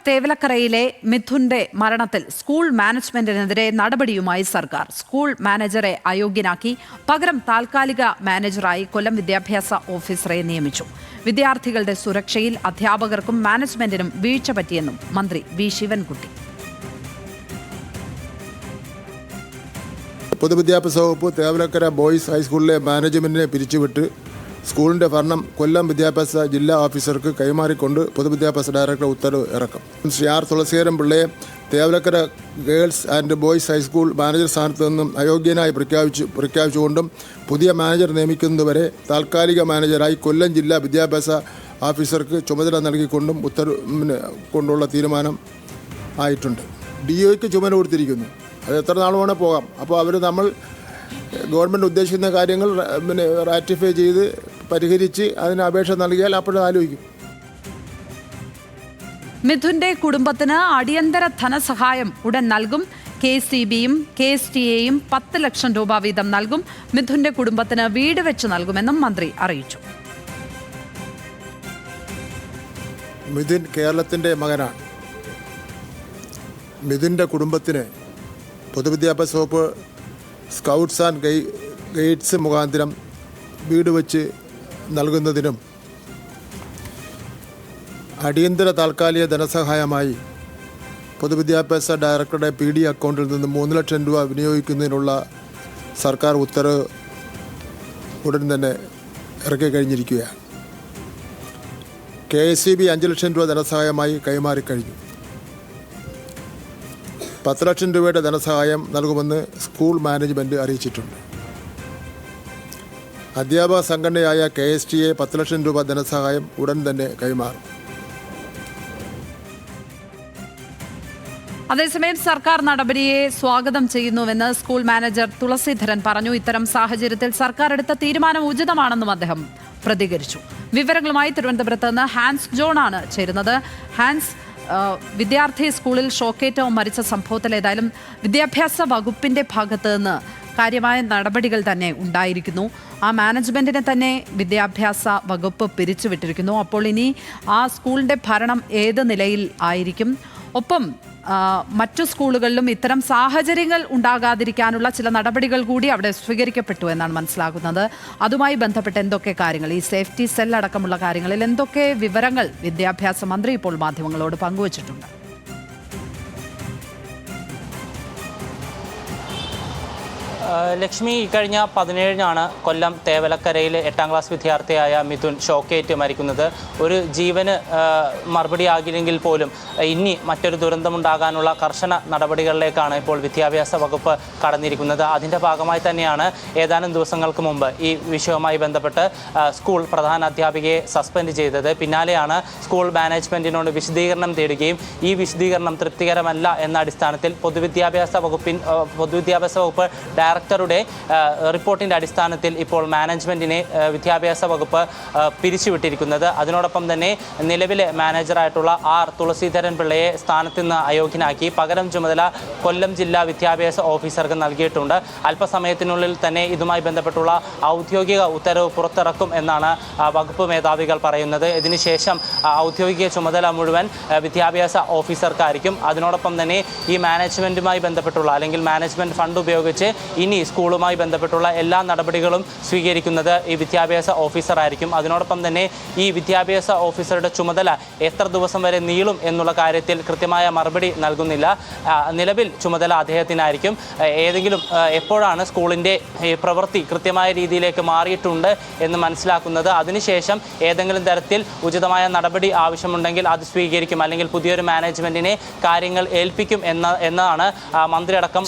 തേവലക്കരയിലെ മിഥുന്റെ മരണത്തിൽ സ്കൂൾ മാനേജ്മെന്റിനെതിരെ നടപടിയുമായി സർക്കാർ. സ്കൂൾ മാനേജറെ അയോഗ്യനാക്കി പകരം താൽക്കാലിക മാനേജറായി കൊല്ലം വിദ്യാഭ്യാസ ഓഫീസറെ നിയമിച്ചു. വിദ്യാർത്ഥികളുടെ സുരക്ഷയിൽ അധ്യാപകർക്കും മാനേജ്മെന്റിനും വീഴ്ച പറ്റിയെന്നും മന്ത്രി വി ശിവൻകുട്ടി. പൊതുവിദ്യാഭ്യാസ വകുപ്പ് തേവലക്കര ബോയ്സ് ഹൈസ്കൂളിലെ മാനേജ്മെന്റിനെ പിരിച്ചുവിട്ട് സ്കൂളിൻ്റെ ഭരണം കൊല്ലം വിദ്യാഭ്യാസ ജില്ലാ ഓഫീസർക്ക് കൈമാറിക്കൊണ്ട് പൊതുവിദ്യാഭ്യാസ ഡയറക്ടർ ഉത്തരവ് ഇറക്കും. ശ്രീ ആർ തുളസീധരൻ പിള്ളയെ Thevalakkara girls and boys high school manager സ്ഥാനത്ത് നിന്നും അയോഗ്യനായി പ്രഖ്യാപിച്ചുകൊണ്ടും പുതിയ മാനേജർ നിയമിക്കുന്നതുവരെ താൽക്കാലിക മാനേജറായി കൊല്ലം ജില്ലാ വിദ്യാഭ്യാസ ഓഫീസർക്ക് ചുമതല നൽകിക്കൊണ്ടും ഉത്തരവ് കൊണ്ടുള്ള തീരുമാനം ആയിട്ടുണ്ട്. DOയ്ക്ക് ചുമതല കൊടുത്തിരിക്കുന്നു. അത് എത്ര നാൾ വേണേൽ പോകാം. അപ്പോൾ നമ്മൾ ഗവൺമെൻറ് ഉദ്ദേശിക്കുന്ന കാര്യങ്ങൾ റാറ്റിഫൈ ചെയ്ത് പരിഹരിച്ച് അതിന് അപേക്ഷ നൽകിയാൽ അപ്പോഴും ആലോചിക്കും. മിഥുന്റെ കുടുംബത്തിന് അടിയന്തര ധനസഹായം ഉടൻ നൽകും. KCBയും KSTAയും 10 ലക്ഷം രൂപ വീതം നൽകും. മിഥുന്റെ കുടുംബത്തിന് വീട് വെച്ച് നൽകുമെന്നും മന്ത്രി അറിയിച്ചു. മിഥുൻ കേരളത്തിൻ്റെ മകനാണ്. മിഥുൻ്റെ കുടുംബത്തിന് പൊതുവിദ്യാഭ്യാസ വകുപ്പ് സ്കൗട്ട്സ് ആൻഡ് ഗൈഡ്സ് മുഖാന്തരം വീട് വെച്ച് നൽകുന്നതിനും അടിയന്തര താൽക്കാലിക ധനസഹായമായി പൊതുവിദ്യാഭ്യാസ ഡയറക്ടറുടെ PD അക്കൗണ്ടിൽ നിന്ന് 3 ലക്ഷം രൂപ വിനിയോഗിക്കുന്നതിനുള്ള സർക്കാർ ഉത്തരവ് ഉടൻ തന്നെ ഇറക്കി കഴിഞ്ഞിരിക്കുകയാണ്. KSCB 5 ലക്ഷം രൂപ ധനസഹായമായി കൈമാറിക്കഴിഞ്ഞു. 10 ലക്ഷം രൂപയുടെ ധനസഹായം നൽകുമെന്ന് സ്കൂൾ മാനേജ്മെൻറ്റ് അറിയിച്ചിട്ടുണ്ട്. അധ്യാപക സംഘടനയായ KSTA 10 ലക്ഷം രൂപ ധനസഹായം ഉടൻ തന്നെ കൈമാറും. അതേസമയം സർക്കാർ നടപടിയെ സ്വാഗതം ചെയ്യുന്നുവെന്ന് സ്കൂൾ മാനേജർ തുളസീധരൻ പറഞ്ഞു. ഇത്തരം സാഹചര്യത്തിൽ സർക്കാർ എടുത്ത തീരുമാനം ഉചിതമാണെന്നും അദ്ദേഹം പ്രതികരിച്ചു. വിവരങ്ങളുമായി തിരുവനന്തപുരത്ത് നിന്ന് ഹാൻസ് ജോൺ ആണ് ചേരുന്നത്. ഹാൻസ്, വിദ്യാർത്ഥി സ്കൂളിൽ ഷോക്കേറ്റ് മരിച്ച സംഭവത്തിൽ ഏതായാലും വിദ്യാഭ്യാസ വകുപ്പിന്റെ ഭാഗത്ത് നിന്ന് കാര്യമായ നടപടികൾ തന്നെ ഉണ്ടായിരിക്കുന്നു. ആ മാനേജ്മെന്റിനെ തന്നെ വിദ്യാഭ്യാസ വകുപ്പ് പിരിച്ചുവിട്ടിരിക്കുന്നു. അപ്പോൾ ഇനി ആ സ്കൂളിന്റെ ഭരണം ഏത് നിലയിൽ ആയിരിക്കും? ഒപ്പം മറ്റു സ്കൂളുകളിലും ഇത്തരം സാഹചര്യങ്ങൾ ഉണ്ടാകാതിരിക്കാനുള്ള ചില നടപടികൾ കൂടി അവിടെ സ്വീകരിക്കപ്പെട്ടു എന്നാണ് മനസ്സിലാകുന്നത്. അതുമായി ബന്ധപ്പെട്ട് എന്തൊക്കെ കാര്യങ്ങൾ, ഈ സേഫ്റ്റി സെൽ അടക്കമുള്ള കാര്യങ്ങളിൽ എന്തൊക്കെ വിവരങ്ങൾ വിദ്യാഭ്യാസ മന്ത്രി ഇപ്പോൾ മാധ്യമങ്ങളോട് പങ്കുവച്ചിട്ടുണ്ട്? ലക്ഷ്മി, ഇക്കഴിഞ്ഞ 17-നാണ് കൊല്ലം തേവലക്കരയിലെ 8ാം ക്ലാസ് വിദ്യാർത്ഥിയായ മിഥുൻ ഷോക്കേറ്റ് മരിക്കുന്നത്. ഒരു ജീവന് മറുപടിയാകില്ലെങ്കിൽ പോലും ഇനി മറ്റൊരു ദുരന്തമുണ്ടാകാനുള്ള കർശന നടപടികളിലേക്കാണ് ഇപ്പോൾ വിദ്യാഭ്യാസ വകുപ്പ് കടന്നിരിക്കുന്നത്. അതിൻ്റെ ഭാഗമായി തന്നെയാണ് ഏതാനും ദിവസങ്ങൾക്ക് മുമ്പ് ഈ വിഷയവുമായി ബന്ധപ്പെട്ട് സ്കൂൾ പ്രധാന അധ്യാപികയെ സസ്പെൻഡ് ചെയ്തത്. പിന്നാലെയാണ് സ്കൂൾ മാനേജ്മെൻറ്റിനോട് വിശദീകരണം തേടുകയും ഈ വിശദീകരണം തൃപ്തികരമല്ല എന്ന അടിസ്ഥാനത്തിൽ പൊതുവിദ്യാഭ്യാസ വകുപ്പ് ഡയറക്ടറുടെ റിപ്പോർട്ടിൻ്റെ അടിസ്ഥാനത്തിൽ ഇപ്പോൾ മാനേജ്മെൻറ്റിനെ വിദ്യാഭ്യാസ വകുപ്പ് പിരിച്ചുവിട്ടിരിക്കുന്നത്. അതിനോടൊപ്പം തന്നെ നിലവിലെ മാനേജറായിട്ടുള്ള ആർ തുളസീധരൻ പിള്ളയെ സ്ഥാനത്ത് നിന്ന് അയോഗ്യനാക്കി പകരം ചുമതല കൊല്ലം ജില്ലാ വിദ്യാഭ്യാസ ഓഫീസർക്ക് നൽകിയിട്ടുണ്ട്. അല്പസമയത്തിനുള്ളിൽ തന്നെ ഇതുമായി ബന്ധപ്പെട്ടുള്ള ഔദ്യോഗിക ഉത്തരവ് പുറത്തിറക്കും എന്നാണ് വകുപ്പ് മേധാവികൾ പറയുന്നത്. ഇതിനുശേഷം ഔദ്യോഗിക ചുമതല മുഴുവൻ വിദ്യാഭ്യാസ ഓഫീസർക്കായിരിക്കും. അതിനോടൊപ്പം തന്നെ ഈ മാനേജ്മെൻറ്റുമായി ബന്ധപ്പെട്ടുള്ള അല്ലെങ്കിൽ മാനേജ്മെൻറ്റ് ഫണ്ട് ഉപയോഗിച്ച് ഇനി സ്കൂളുമായി ബന്ധപ്പെട്ടുള്ള എല്ലാ നടപടികളും സ്വീകരിക്കുന്നത് ഈ വിദ്യാഭ്യാസ ഓഫീസറായിരിക്കും. അതിനോടൊപ്പം തന്നെ ഈ വിദ്യാഭ്യാസ ഓഫീസറുടെ ചുമതല എത്ര ദിവസം വരെ നീളും എന്നുള്ള കാര്യത്തിൽ കൃത്യമായ മറുപടി നൽകുന്നില്ല. നിലവിൽ ചുമതല അദ്ദേഹത്തിനായിരിക്കും. ഏതെങ്കിലും എപ്പോഴാണ് സ്കൂളിൻ്റെ പ്രവൃത്തി കൃത്യമായ രീതിയിലേക്ക് മാറിയിട്ടുണ്ട് എന്ന് മനസ്സിലാക്കുന്നത്, അതിനുശേഷം ഏതെങ്കിലും തരത്തിൽ ഉചിതമായ നടപടി ആവശ്യമുണ്ടെങ്കിൽ അത് സ്വീകരിക്കും, അല്ലെങ്കിൽ പുതിയൊരു മാനേജ്മെൻറ്റിനെ കാര്യങ്ങൾ ഏൽപ്പിക്കും എന്നതാണ് മന്ത്രിയടക്കം